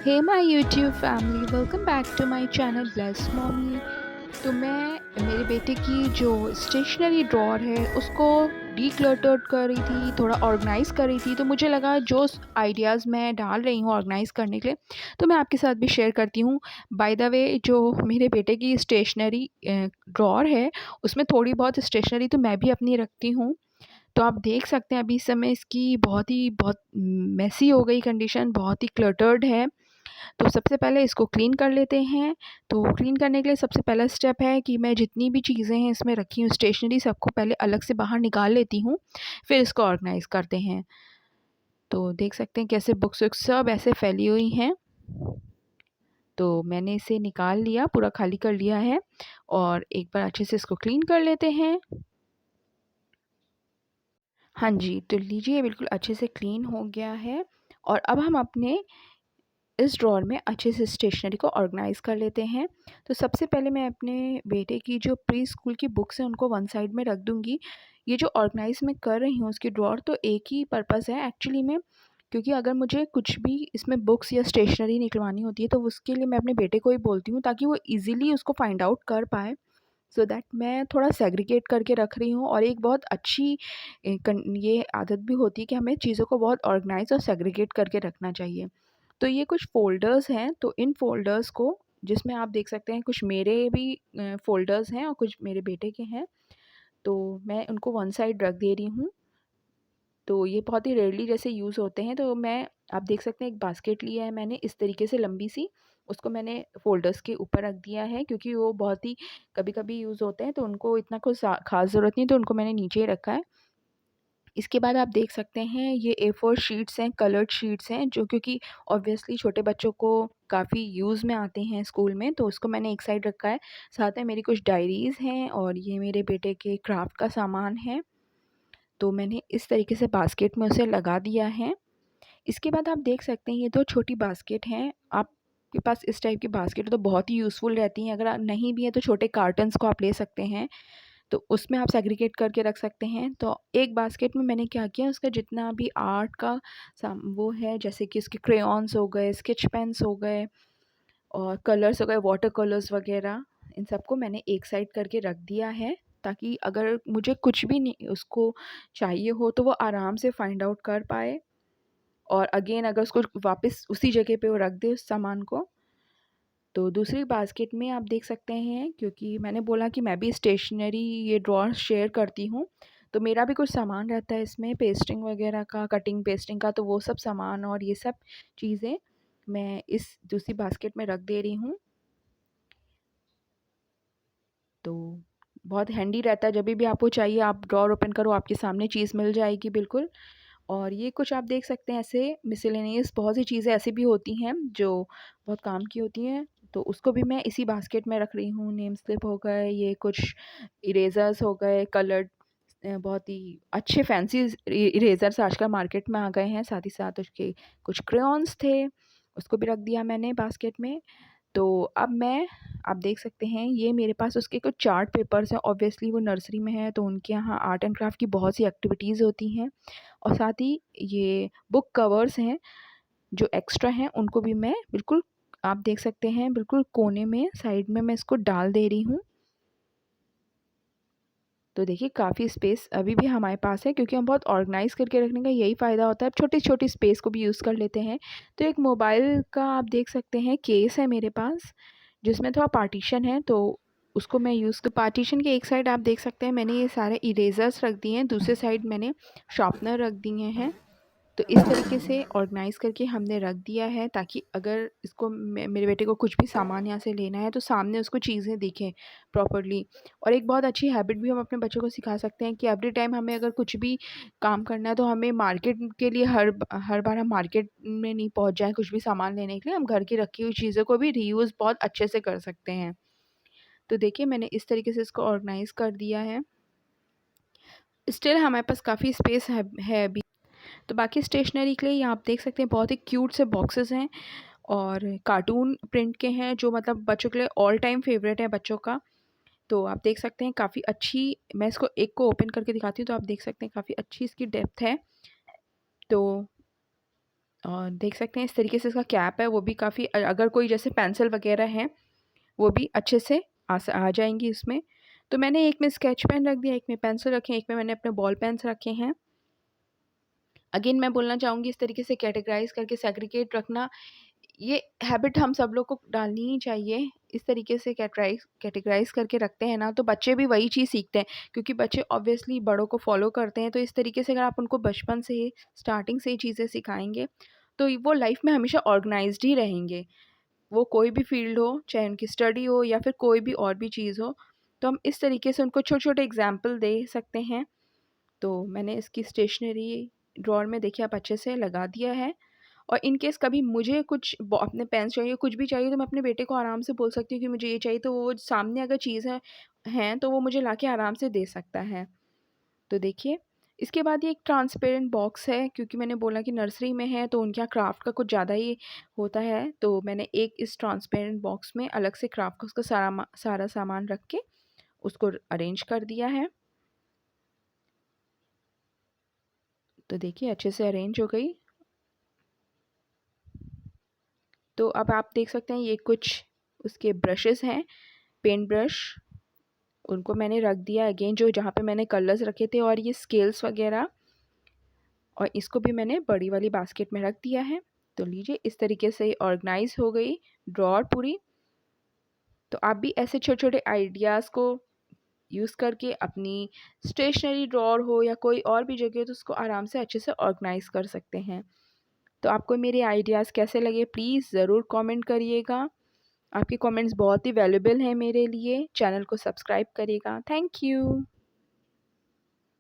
Hey my YouTube family, welcome back to my channel Bless Mommy. तो मैं मेरे बेटे की जो स्टेशनरी ड्रॉअर है उसको डीक्लटर्ड कर रही थी, थोड़ा ऑर्गेनाइज़ कर रही थी। तो मुझे लगा जो आइडियाज़ मैं डाल रही हूँ ऑर्गेनाइज़ करने के लिए, तो मैं आपके साथ भी शेयर करती हूँ। बाय द वे, जो मेरे बेटे की स्टेशनरी ड्रॉअर है उसमें थोड़ी बहुत स्टेशनरी तो मैं भी अपनी रखती हूँ। तो आप देख सकते हैं अभी इस समय इसकी बहुत मेसी हो गई कंडीशन, बहुत ही क्लटर्ड है। तो सबसे पहले इसको क्लीन कर लेते हैं। तो क्लीन करने के लिए सबसे पहला स्टेप है कि मैं जितनी भी चीज़ें हैं इसमें रखी हूँ स्टेशनरी, सबको पहले अलग से बाहर निकाल लेती हूँ, फिर इसको ऑर्गेनाइज़ करते हैं। तो देख सकते हैं कैसे बुक्स वुक्स सब ऐसे फैली हुई हैं। तो मैंने इसे निकाल लिया, पूरा खाली कर लिया है और एक बार अच्छे से इसको क्लीन कर लेते हैं। हाँ जी, तो लीजिए बिल्कुल अच्छे से क्लीन हो गया है और अब हम अपने इस ड्रॉअर में अच्छे से स्टेशनरी को ऑर्गेनाइज़ कर लेते हैं। तो सबसे पहले मैं अपने बेटे की जो प्री स्कूल की बुक्स हैं उनको वन साइड में रख दूँगी। ये जो ऑर्गेनाइज़ मैं कर रही हूँ उसकी ड्रॉअर, तो एक ही पर्पज़ है एक्चुअली में, क्योंकि अगर मुझे कुछ भी इसमें बुक्स या स्टेशनरी निकलवानी होती है तो उसके लिए मैं अपने बेटे को ही बोलती हूँ, ताकि वो ईज़िली उसको फाइंड आउट कर पाए। सो दैट मैं थोड़ा सेग्रीगेट करके रख रही हूँ। और एक बहुत अच्छी ये आदत भी होती है कि हमें चीज़ों को बहुत ऑर्गेनाइज़ और सेग्रीगेट करके रखना चाहिए। तो ये कुछ फ़ोल्डर्स हैं, तो इन फ़ोल्डर्स को, जिसमें आप देख सकते हैं कुछ मेरे भी फ़ोल्डर्स हैं और कुछ मेरे बेटे के हैं, तो मैं उनको वन साइड रख दे रही हूँ। तो ये बहुत ही रेयरली जैसे यूज़ होते हैं, तो मैं, आप देख सकते हैं एक बास्केट लिया है मैंने इस तरीके से लंबी सी, उसको मैंने फ़ोल्डर्स के ऊपर रख दिया है, क्योंकि वो बहुत ही कभी-कभी यूज़ होते हैं तो उनको इतना कुछ ख़ास ज़रूरत नहीं है, तो उनको मैंने नीचे ही रखा है। इसके बाद आप देख सकते हैं ये ए4 शीट्स हैं, कलर्ड शीट्स हैं, जो क्योंकि ऑब्वियसली छोटे बच्चों को काफ़ी यूज़ में आते हैं स्कूल में, तो उसको मैंने एक साइड रखा है। साथ में मेरी कुछ डायरीज़ हैं और ये मेरे बेटे के क्राफ्ट का सामान है, तो मैंने इस तरीके से बास्केट में उसे लगा दिया है। इसके बाद आप देख सकते हैं ये 2 छोटी बास्केट हैं। आपके पास इस टाइप की बास्केट है तो बहुत ही यूज़फुल रहती हैं। अगर नहीं भी है तो छोटे कार्टन्स को आप ले सकते हैं, तो उसमें आप सेग्रीगेट करके रख सकते हैं। तो एक बास्केट में मैंने क्या किया, उसका जितना भी आर्ट का वो है, जैसे कि उसके क्रेयॉन्स हो गए, स्केच पेन्स हो गए और कलर्स हो गए, वाटर कलर्स वगैरह, इन सबको मैंने एक साइड करके रख दिया है, ताकि अगर मुझे कुछ भी नहीं उसको चाहिए हो तो वो आराम से फाइंड आउट कर पाए और अगेन अगर उसको वापस उसी जगह पे वो रख दे उस सामान को। तो दूसरी बास्केट में आप देख सकते हैं, क्योंकि मैंने बोला कि मैं भी स्टेशनरी ये ड्रॉअर शेयर करती हूँ, तो मेरा भी कुछ सामान रहता है इसमें पेस्टिंग वगैरह का, कटिंग पेस्टिंग का, तो वो सब सामान और ये सब चीज़ें मैं इस दूसरी बास्केट में रख दे रही हूँ। तो बहुत हैंडी रहता है, जभी भी आपको चाहिए आप ड्रॉअर ओपन करो, आपके सामने चीज़ मिल जाएगी बिल्कुल। और ये कुछ आप देख सकते हैं ऐसे मिसेलेनियस बहुत सी चीज़ें ऐसी भी होती हैं जो बहुत काम की होती हैं, तो उसको भी मैं इसी बास्केट में रख रही हूँ। नेम स्लिप हो गए, ये कुछ इरेज़र्स हो गए कलर्ड, बहुत ही अच्छे फैंसी इरेज़र्स आजकल मार्केट में आ गए हैं, साथ ही साथ उसके कुछ क्रेयॉन्स थे, उसको भी रख दिया मैंने बास्केट में। तो अब मैं, आप देख सकते हैं ये मेरे पास उसके कुछ चार्ट पेपर्स हैं, ऑब्वियसली वो नर्सरी में है तो उनके यहाँ आर्ट एंड क्राफ्ट की बहुत सी एक्टिविटीज़ होती हैं। और साथ ही ये बुक कवर्स हैं जो एक्स्ट्रा हैं, उनको भी मैं बिल्कुल, आप देख सकते हैं बिल्कुल कोने में साइड में मैं इसको डाल दे रही हूँ। तो देखिए काफ़ी स्पेस अभी भी हमारे पास है, क्योंकि हम बहुत ऑर्गेनाइज़ करके रखने का यही फ़ायदा होता है, छोटी-छोटी स्पेस को भी यूज़ कर लेते हैं। तो एक मोबाइल का आप देख सकते हैं केस है मेरे पास, जिसमें थोड़ा पार्टीशन है, तो उसको मैं यूज़, तो पार्टीशन के एक साइड आप देख सकते हैं मैंने ये सारे इरेज़र्स रख दिए हैं, दूसरे साइड मैंने शार्पनर रख दिए हैं। तो इस तरीके से ऑर्गेनाइज़ करके हमने रख दिया है, ताकि अगर इसको मेरे बेटे को कुछ भी सामान यहाँ से लेना है तो सामने उसको चीज़ें दिखें प्रॉपर्ली। और एक बहुत अच्छी हैबिट भी हम अपने बच्चों को सिखा सकते हैं कि एवरी टाइम हमें अगर कुछ भी काम करना है तो हमें मार्केट के लिए हर बार हम मार्केट में नहीं पहुँच जाएँ कुछ भी सामान लेने के लिए, हम घर की रखी हुई चीज़ों को भी रीयूज़ बहुत अच्छे से कर सकते हैं। तो देखिए मैंने इस तरीके से इसको ऑर्गेनाइज़ कर दिया है। स्टिल हमारे पास काफ़ी स्पेस है अभी। तो बाकी स्टेशनरी के लिए यहाँ आप देख सकते हैं बहुत ही क्यूट से बॉक्सेस हैं और कार्टून प्रिंट के हैं, जो मतलब बच्चों के लिए ऑल टाइम फेवरेट है बच्चों का। तो आप देख सकते हैं काफ़ी अच्छी, मैं इसको एक को ओपन करके दिखाती हूँ तो आप देख सकते हैं काफ़ी अच्छी इसकी डेप्थ है। तो और देख सकते हैं इस तरीके से इसका कैप है, वो भी काफ़ी अगर कोई जैसे पेंसिल वगैरह हैं वो भी अच्छे से आ जाएंगी इसमें। तो मैंने एक में स्केच पेन रख दिया, एक में पेंसिल रखे, एक में मैंने अपने बॉल पेन्स रखे हैं। अगेन मैं बोलना चाहूँगी इस तरीके से कैटेगराइज करके सेग्रीगेट रखना, ये हैबिट हम सब लोग को डालनी ही चाहिए। इस तरीके से कैटेगराइज करके रखते हैं ना तो बच्चे भी वही चीज़ सीखते हैं, क्योंकि बच्चे ऑब्वियसली बड़ों को फॉलो करते हैं। तो इस तरीके से अगर आप उनको बचपन से ही स्टार्टिंग से ही चीज़ें सिखाएंगे तो वो लाइफ में हमेशा ऑर्गेनाइज्ड ही रहेंगे। वो कोई भी फील्ड हो, चाहे उनकी स्टडी हो या फिर कोई भी और भी चीज़ हो, तो हम इस तरीके से उनको छोटे-छोटे एग्ज़ाम्पल दे सकते हैं। तो मैंने इसकी स्टेशनरी ड्रॉअर में देखिए आप अच्छे से लगा दिया है। और इन केस कभी मुझे कुछ अपने पेन्स चाहिए, कुछ भी चाहिए, तो मैं अपने बेटे को आराम से बोल सकती हूँ कि मुझे ये चाहिए, तो वो सामने अगर चीज़ है तो वो मुझे लाके आराम से दे सकता है। तो देखिए, इसके बाद ये एक ट्रांसपेरेंट बॉक्स है, क्योंकि मैंने बोला कि नर्सरी में है तो उनके यहाँ क्राफ्ट का कुछ ज़्यादा ही होता है। तो मैंने एक इस ट्रांसपेरेंट बॉक्स में अलग से क्राफ्ट का उसका सारा सामान रख के उसको अरेंज कर दिया है। तो देखिए अच्छे से अरेंज हो गई। तो अब आप देख सकते हैं ये कुछ उसके ब्रशेज़ हैं, पेंट ब्रश, उनको मैंने रख दिया अगेन जो जहाँ पे मैंने कलर्स रखे थे, और ये स्केल्स वगैरह, और इसको भी मैंने बड़ी वाली बास्केट में रख दिया है। तो लीजिए इस तरीके से ऑर्गेनाइज हो गई ड्रॉअर पूरी। तो आप भी ऐसे छोटे-छोटे आइडियाज़ को यूज़ करके अपनी स्टेशनरी ड्रॉअर हो या कोई और भी जगह हो तो उसको आराम से अच्छे से ऑर्गेनाइज़ कर सकते हैं। तो आपको मेरे आइडियाज़ कैसे लगे प्लीज़ ज़रूर कमेंट करिएगा। आपके कमेंट्स बहुत ही वैल्यूएबल हैं मेरे लिए। चैनल को सब्सक्राइब करिएगा। Thank you.